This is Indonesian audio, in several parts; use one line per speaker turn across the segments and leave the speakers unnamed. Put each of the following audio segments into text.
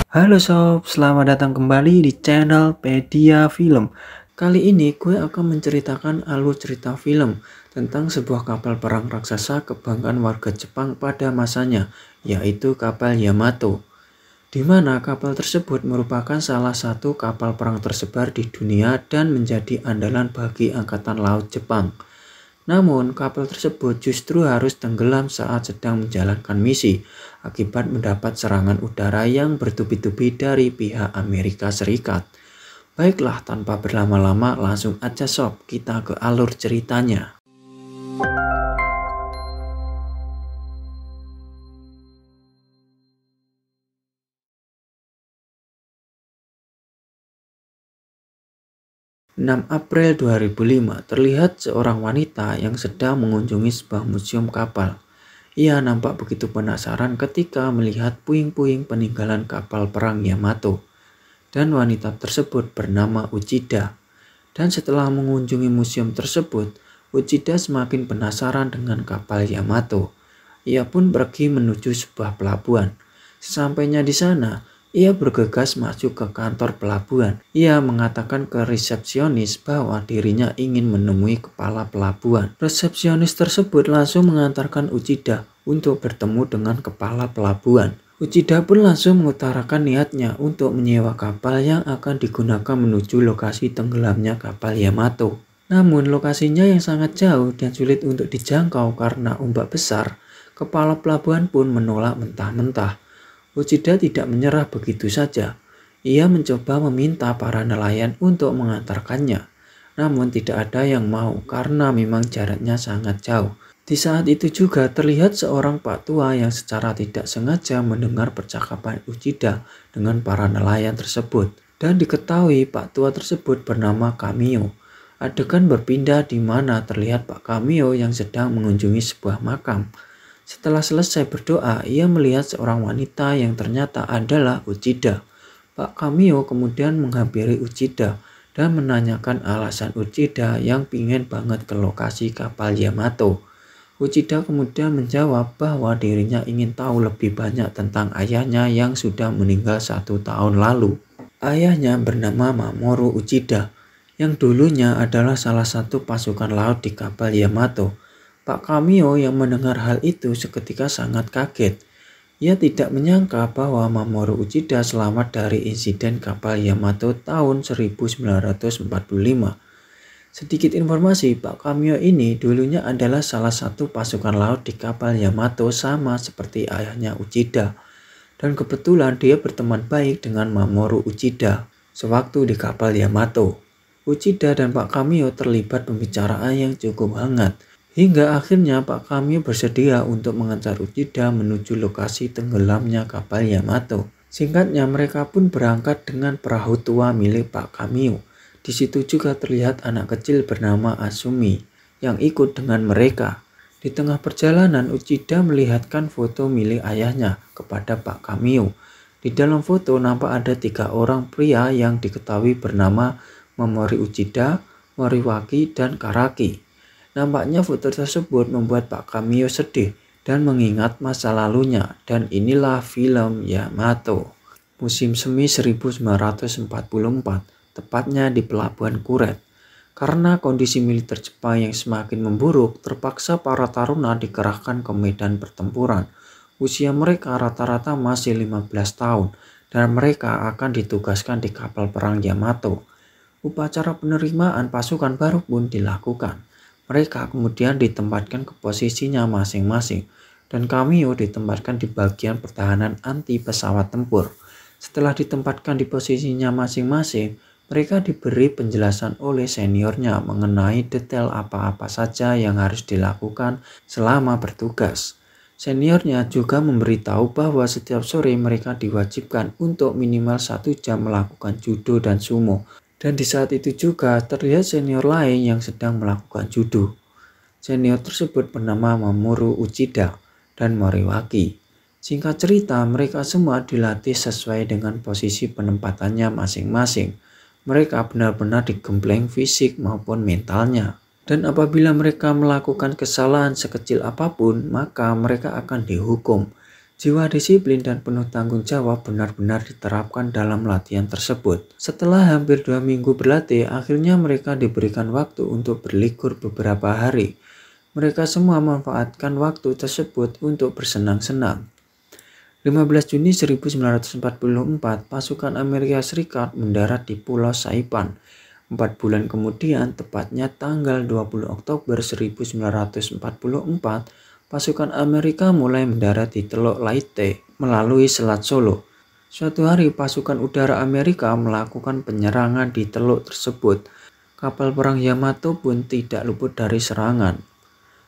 Halo sob, selamat datang kembali di channel Pedia Film. Kali ini gue akan menceritakan alur cerita film tentang sebuah kapal perang raksasa kebanggaan warga Jepang pada masanya, yaitu kapal Yamato. Di mana kapal tersebut merupakan salah satu kapal perang tersebar di dunia dan menjadi andalan bagi Angkatan Laut Jepang. Namun, kapal tersebut justru harus tenggelam saat sedang menjalankan misi akibat mendapat serangan udara yang bertubi-tubi dari pihak Amerika Serikat. Baiklah, tanpa berlama-lama langsung aja sob, kita ke alur ceritanya. 6 April 2005 terlihat seorang wanita yang sedang mengunjungi sebuah museum kapal. Ia nampak begitu penasaran ketika melihat puing-puing peninggalan kapal perang Yamato. Dan wanita tersebut bernama Uchida. Dan setelah mengunjungi museum tersebut, Uchida semakin penasaran dengan kapal Yamato. Ia pun pergi menuju sebuah pelabuhan. Sesampainya di sana, ia bergegas masuk ke kantor pelabuhan. Ia mengatakan ke resepsionis bahwa dirinya ingin menemui kepala pelabuhan. Resepsionis tersebut langsung mengantarkan Uchida untuk bertemu dengan kepala pelabuhan. Uchida pun langsung mengutarakan niatnya untuk menyewa kapal yang akan digunakan menuju lokasi tenggelamnya kapal Yamato. Namun lokasinya yang sangat jauh dan sulit untuk dijangkau karena ombak besar, kepala pelabuhan pun menolak mentah-mentah. Uchida tidak menyerah begitu saja. Ia mencoba meminta para nelayan untuk mengantarkannya. Namun tidak ada yang mau karena memang jaraknya sangat jauh. Di saat itu juga terlihat seorang pak tua yang secara tidak sengaja mendengar percakapan Uchida dengan para nelayan tersebut. Dan diketahui pak tua tersebut bernama Kamio. Adegan berpindah di mana terlihat Pak Kamio yang sedang mengunjungi sebuah makam. Setelah selesai berdoa, ia melihat seorang wanita yang ternyata adalah Uchida. Pak Kamio kemudian menghampiri Uchida dan menanyakan alasan Uchida yang pingin banget ke lokasi kapal Yamato. Uchida kemudian menjawab bahwa dirinya ingin tahu lebih banyak tentang ayahnya yang sudah meninggal 1 tahun lalu. Ayahnya bernama Mamoru Uchida, yang dulunya adalah salah satu pasukan laut di kapal Yamato. Pak Kamio yang mendengar hal itu seketika sangat kaget. Ia tidak menyangka bahwa Mamoru Uchida selamat dari insiden kapal Yamato tahun 1945. Sedikit informasi, Pak Kamio ini dulunya adalah salah satu pasukan laut di kapal Yamato sama seperti ayahnya Uchida. Dan kebetulan dia berteman baik dengan Mamoru Uchida sewaktu di kapal Yamato. Uchida dan Pak Kamio terlibat pembicaraan yang cukup hangat. Hingga akhirnya Pak Kamio bersedia untuk mengantar Uchida menuju lokasi tenggelamnya kapal Yamato. Singkatnya mereka pun berangkat dengan perahu tua milik Pak Kamio. Di situ juga terlihat anak kecil bernama Asumi yang ikut dengan mereka. Di tengah perjalanan Uchida melihatkan foto milik ayahnya kepada Pak Kamio. Di dalam foto nampak ada 3 orang pria yang diketahui bernama Mamori Uchida, Moriwaki, dan Karaki. Nampaknya foto tersebut membuat Pak Kamio sedih dan mengingat masa lalunya, dan inilah film Yamato. Musim semi 1944. Tepatnya di Pelabuhan Kuret. Karena kondisi militer Jepang yang semakin memburuk, terpaksa para taruna dikerahkan ke medan pertempuran. Usia mereka rata-rata masih 15 tahun dan mereka akan ditugaskan di kapal perang Yamato. Upacara penerimaan pasukan baru pun dilakukan. Mereka kemudian ditempatkan ke posisinya masing-masing dan Kamio ditempatkan di bagian pertahanan anti pesawat tempur. Setelah ditempatkan di posisinya masing-masing, mereka diberi penjelasan oleh seniornya mengenai detail apa-apa saja yang harus dilakukan selama bertugas. Seniornya juga memberitahu bahwa setiap sore mereka diwajibkan untuk minimal 1 jam melakukan judo dan sumo. Dan di saat itu juga terlihat senior lain yang sedang melakukan judo. Senior tersebut bernama Mamoru Uchida dan Moriwaki. Singkat cerita, mereka semua dilatih sesuai dengan posisi penempatannya masing-masing. Mereka benar-benar digembleng fisik maupun mentalnya. Dan apabila mereka melakukan kesalahan sekecil apapun, maka mereka akan dihukum. Jiwa disiplin dan penuh tanggung jawab benar-benar diterapkan dalam latihan tersebut. Setelah hampir 2 minggu berlatih, akhirnya mereka diberikan waktu untuk berlibur beberapa hari. Mereka semua memanfaatkan waktu tersebut untuk bersenang-senang. 15 Juni 1944, pasukan Amerika Serikat mendarat di Pulau Saipan. 4 bulan kemudian, tepatnya tanggal 20 Oktober 1944, pasukan Amerika mulai mendarat di Teluk Leyte melalui Selat Solo. Suatu hari pasukan udara Amerika melakukan penyerangan di teluk tersebut. Kapal perang Yamato pun tidak luput dari serangan.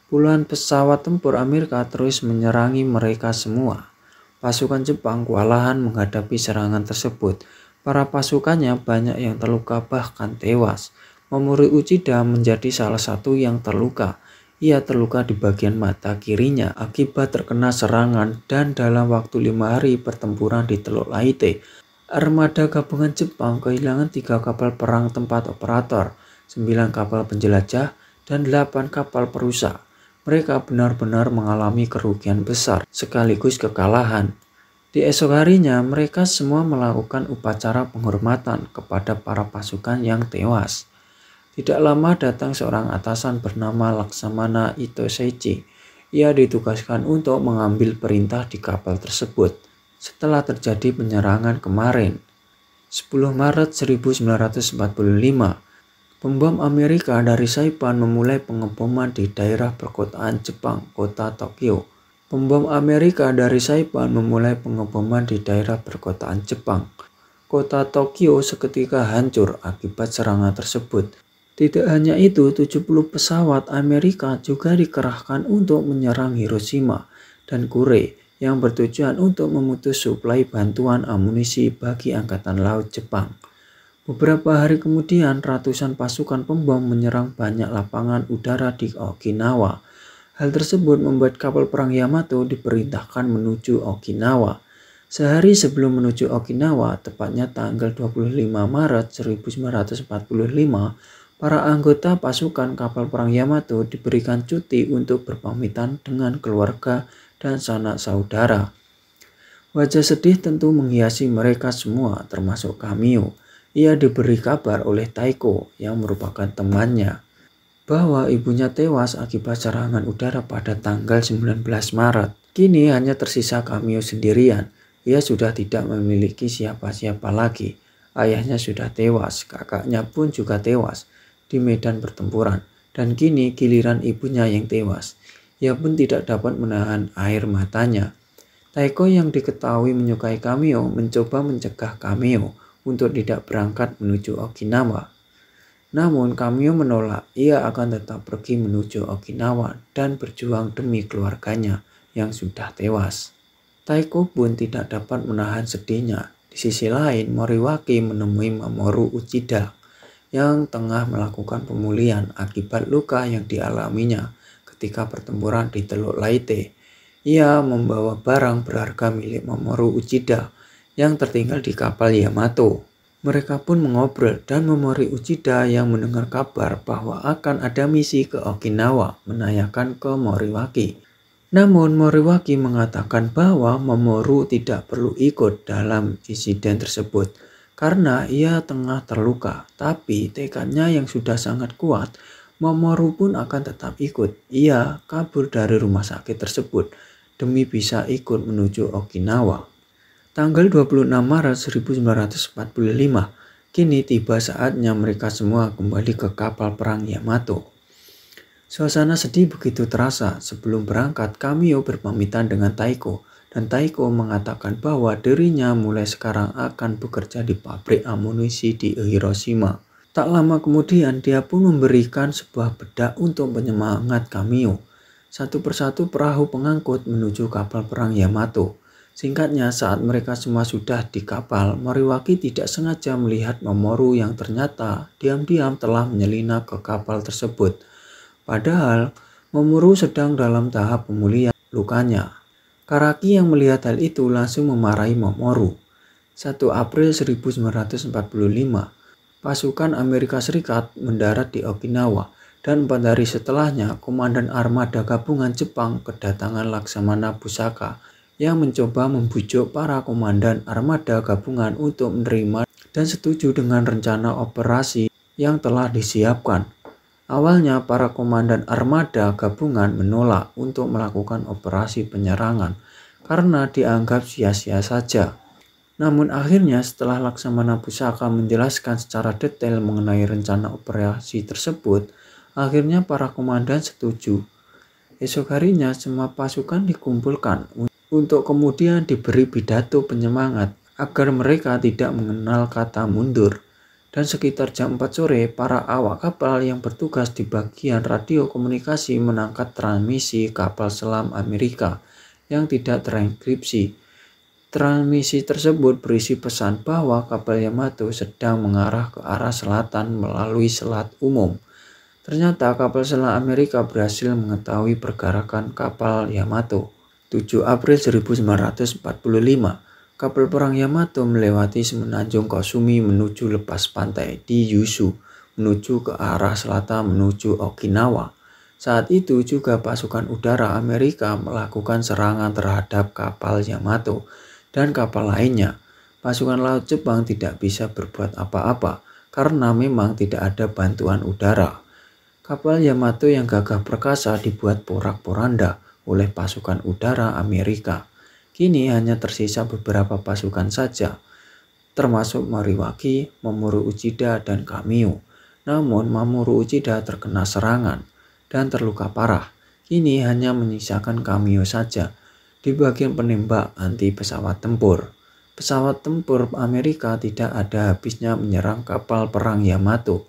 Puluhan pesawat tempur Amerika terus menyerangi mereka semua. Pasukan Jepang kewalahan menghadapi serangan tersebut. Para pasukannya banyak yang terluka bahkan tewas. Mamoru Uchida menjadi salah satu yang terluka. Ia terluka di bagian mata kirinya akibat terkena serangan dan dalam waktu 5 hari pertempuran di Teluk Leyte, armada gabungan Jepang kehilangan 3 kapal perang tempat operator, 9 kapal penjelajah, dan 8 kapal perusak. Mereka benar-benar mengalami kerugian besar sekaligus kekalahan. Di esok harinya mereka semua melakukan upacara penghormatan kepada para pasukan yang tewas. Tidak lama datang seorang atasan bernama Laksamana Itoseichi. Ia ditugaskan untuk mengambil perintah di kapal tersebut. Setelah terjadi penyerangan kemarin, 10 Maret 1945, pembom Amerika dari Saipan memulai pengeboman di daerah perkotaan Jepang, kota Tokyo. Pembom Amerika dari Saipan memulai pengeboman di daerah perkotaan Jepang. Kota Tokyo seketika hancur akibat serangan tersebut. Tidak hanya itu, 70 pesawat Amerika juga dikerahkan untuk menyerang Hiroshima dan Kure yang bertujuan untuk memutus suplai bantuan amunisi bagi Angkatan Laut Jepang. Beberapa hari kemudian, ratusan pasukan pembom menyerang banyak lapangan udara di Okinawa. Hal tersebut membuat kapal perang Yamato diperintahkan menuju Okinawa. Sehari sebelum menuju Okinawa, tepatnya tanggal 25 Maret 1945, para anggota pasukan kapal perang Yamato diberikan cuti untuk berpamitan dengan keluarga dan sanak saudara. Wajah sedih tentu menghiasi mereka semua, termasuk Kamio. Ia diberi kabar oleh Taiko yang merupakan temannya bahwa ibunya tewas akibat serangan udara pada tanggal 19 Maret. Kini hanya tersisa Kamio sendirian. Ia sudah tidak memiliki siapa-siapa lagi. Ayahnya sudah tewas, kakaknya pun juga tewas di medan pertempuran, dan kini giliran ibunya yang tewas. Ia pun tidak dapat menahan air matanya. Taiko yang diketahui menyukai Kamio mencoba mencegah Kamio untuk tidak berangkat menuju Okinawa. Namun Kamio menolak. Ia akan tetap pergi menuju Okinawa dan berjuang demi keluarganya yang sudah tewas. Taiko pun tidak dapat menahan sedihnya. Di sisi lain, Moriwaki menemui Mamoru Uchida yang tengah melakukan pemulihan akibat luka yang dialaminya ketika pertempuran di Teluk Leyte. Ia membawa barang berharga milik Mamoru Uchida yang tertinggal di kapal Yamato. Mereka pun mengobrol dan Mamoru Uchida yang mendengar kabar bahwa akan ada misi ke Okinawa menanyakan ke Moriwaki. Namun Moriwaki mengatakan bahwa Mamoru tidak perlu ikut dalam insiden tersebut karena ia tengah terluka, tapi tekadnya yang sudah sangat kuat, Mamoru pun akan tetap ikut. Ia kabur dari rumah sakit tersebut demi bisa ikut menuju Okinawa. Tanggal 26 Maret 1945, kini tiba saatnya mereka semua kembali ke kapal perang Yamato. Suasana sedih begitu terasa. Sebelum berangkat, Kamio berpamitan dengan Taiko. Dan Taiko mengatakan bahwa dirinya mulai sekarang akan bekerja di pabrik amunisi di Hiroshima. Tak lama kemudian dia pun memberikan sebuah bedak untuk penyemangat Kamio. Satu persatu perahu pengangkut menuju kapal perang Yamato. Singkatnya, saat mereka semua sudah di kapal, Moriwaki tidak sengaja melihat Mamoru yang ternyata diam-diam telah menyelinap ke kapal tersebut. Padahal Mamoru sedang dalam tahap pemulihan lukanya. Karaki yang melihat hal itu langsung memarahi Mamoru. 1 April 1945, pasukan Amerika Serikat mendarat di Okinawa dan 4 hari setelahnya Komandan Armada Gabungan Jepang kedatangan Laksamana Busaka yang mencoba membujuk para komandan armada gabungan untuk menerima dan setuju dengan rencana operasi yang telah disiapkan. Awalnya para komandan armada gabungan menolak untuk melakukan operasi penyerangan karena dianggap sia-sia saja. Namun akhirnya setelah Laksamana Pusaka menjelaskan secara detail mengenai rencana operasi tersebut, akhirnya para komandan setuju. Esok harinya semua pasukan dikumpulkan untuk kemudian diberi pidato penyemangat agar mereka tidak mengenal kata mundur. Dan sekitar jam 4 sore, para awak kapal yang bertugas di bagian radio komunikasi menangkap transmisi kapal selam Amerika yang tidak terenkripsi. Transmisi tersebut berisi pesan bahwa kapal Yamato sedang mengarah ke arah selatan melalui Selat Umum. Ternyata kapal selam Amerika berhasil mengetahui pergerakan kapal Yamato. 7 April 1945, kapal perang Yamato melewati semenanjung Kosumi menuju lepas pantai di Yuzu, menuju ke arah selatan menuju Okinawa. Saat itu juga pasukan udara Amerika melakukan serangan terhadap kapal Yamato dan kapal lainnya. Pasukan laut Jepang tidak bisa berbuat apa-apa karena memang tidak ada bantuan udara. Kapal Yamato yang gagah perkasa dibuat porak-poranda oleh pasukan udara Amerika. Kini hanya tersisa beberapa pasukan saja, termasuk Moriwaki, Mamoru Uchida, dan Kamio. Namun Mamoru Uchida terkena serangan dan terluka parah. Kini hanya menyisakan Kamio saja di bagian penembak anti pesawat tempur. Pesawat tempur Amerika tidak ada habisnya menyerang kapal perang Yamato,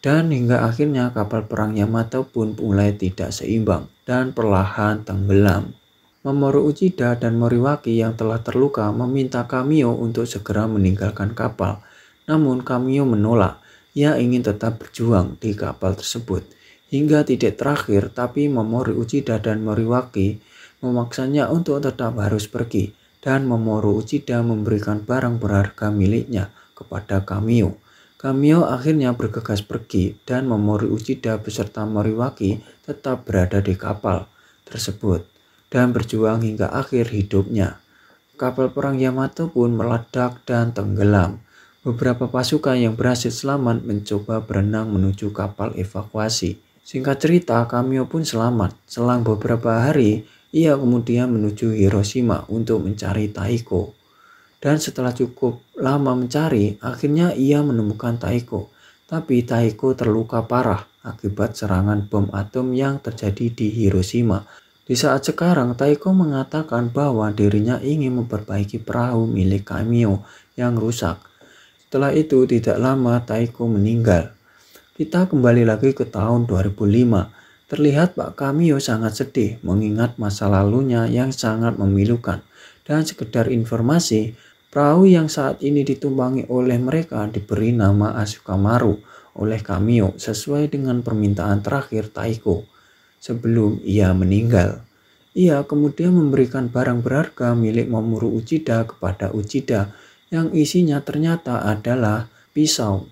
dan hingga akhirnya kapal perang Yamato pun mulai tidak seimbang dan perlahan tenggelam. Mamoru Uchida dan Moriwaki yang telah terluka meminta Kamio untuk segera meninggalkan kapal. Namun Kamio menolak, ia ingin tetap berjuang di kapal tersebut. Hingga titik terakhir, tapi Mamoru Uchida dan Moriwaki memaksanya untuk tetap harus pergi, dan Mamoru Uchida memberikan barang berharga miliknya kepada Kamio. Kamio akhirnya bergegas pergi dan Mamoru Uchida beserta Moriwaki tetap berada di kapal tersebut dan berjuang hingga akhir hidupnya. Kapal perang Yamato pun meledak dan tenggelam. Beberapa pasukan yang berhasil selamat mencoba berenang menuju kapal evakuasi. Singkat cerita, Kamio pun selamat. Selang beberapa hari, ia kemudian menuju Hiroshima untuk mencari Taiko. Dan setelah cukup lama mencari, akhirnya ia menemukan Taiko. Tapi Taiko terluka parah akibat serangan bom atom yang terjadi di Hiroshima. Di saat sekarang, Taiko mengatakan bahwa dirinya ingin memperbaiki perahu milik Kamio yang rusak. Setelah itu tidak lama Taiko meninggal. Kita kembali lagi ke tahun 2005. Terlihat Pak Kamio sangat sedih mengingat masa lalunya yang sangat memilukan. Dan sekedar informasi, perahu yang saat ini ditumpangi oleh mereka diberi nama Asuka Maru oleh Kamio sesuai dengan permintaan terakhir Taiko sebelum ia meninggal. Ia kemudian memberikan barang berharga milik Mamoru Uchida kepada Uchida yang isinya ternyata adalah pisau.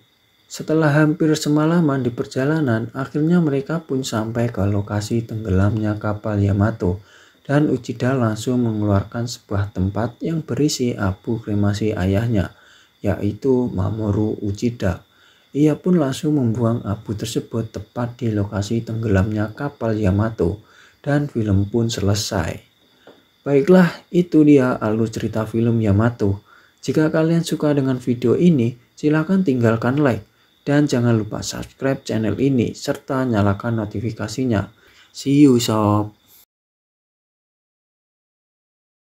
Setelah hampir semalaman di perjalanan, akhirnya mereka pun sampai ke lokasi tenggelamnya kapal Yamato dan Uchida langsung mengeluarkan sebuah tempat yang berisi abu kremasi ayahnya, yaitu Mamoru Uchida. Ia pun langsung membuang abu tersebut tepat di lokasi tenggelamnya kapal Yamato dan film pun selesai. Baiklah, itu dia alur cerita film Yamato. Jika kalian suka dengan video ini, silakan tinggalkan like. Dan jangan lupa subscribe channel ini serta nyalakan notifikasinya. See you sob.